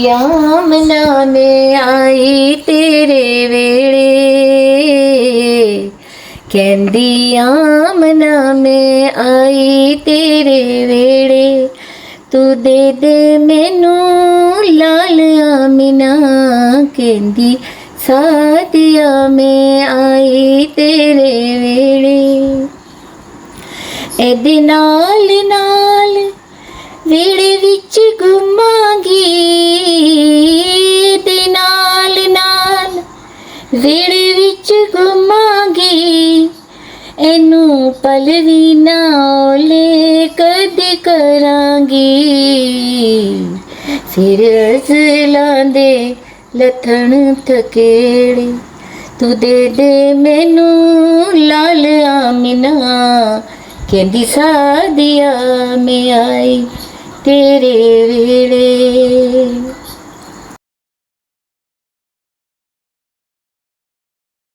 ਆਮਨਾ ਮੈਂ ਆਈ ਤੇਰੇ ਵੇਲੇ, ਕਹਿੰਦੀ ਆਮਨਾ ਮੈਂ ਆਈ ਤੇਰੇ ਵੇਲੇ, ਤੂੰ ਦੇ ਦੇ ਮੈਨੂੰ ਲਾਲ ਆਮਿਨਾ, ਕਹਿੰਦੀ ਸਾਦੀਆ ਮੈਂ ਆਈ ਤੇਰੇ ਵੇਲੇ। ਇਹਦੇ ਨਾਲ ਨਾਲ ਵੇੜੇ ਵਿੱਚ ਘੁੰਮਾਂਗੀ, ਇਹਦੇ ਨਾਲ ਨਾਲ ਵੇੜੇ ਵਿੱਚ ਘੁੰਮਾਂਗੀ, ਇਹਨੂੰ ਪਲ ਵੀ ਨਾ ਓਲੇ ਕਦੇ ਕਰਾਂਗੀ। ਫਿਰ ਅਜ਼ਲਾਂ ਦੇ ਲੱਥਣ ਥਕੇੜੇ, ਤੂੰ ਦੇ ਦੇ ਮੈਨੂੰ ਲਾਲ ਆਮਿਨਾ, ਕਹਿੰਦੀ ਸਾਦੀਆ ਮੈਂ ਆਈ ਤੇਰੇ ਵੇਲੇ।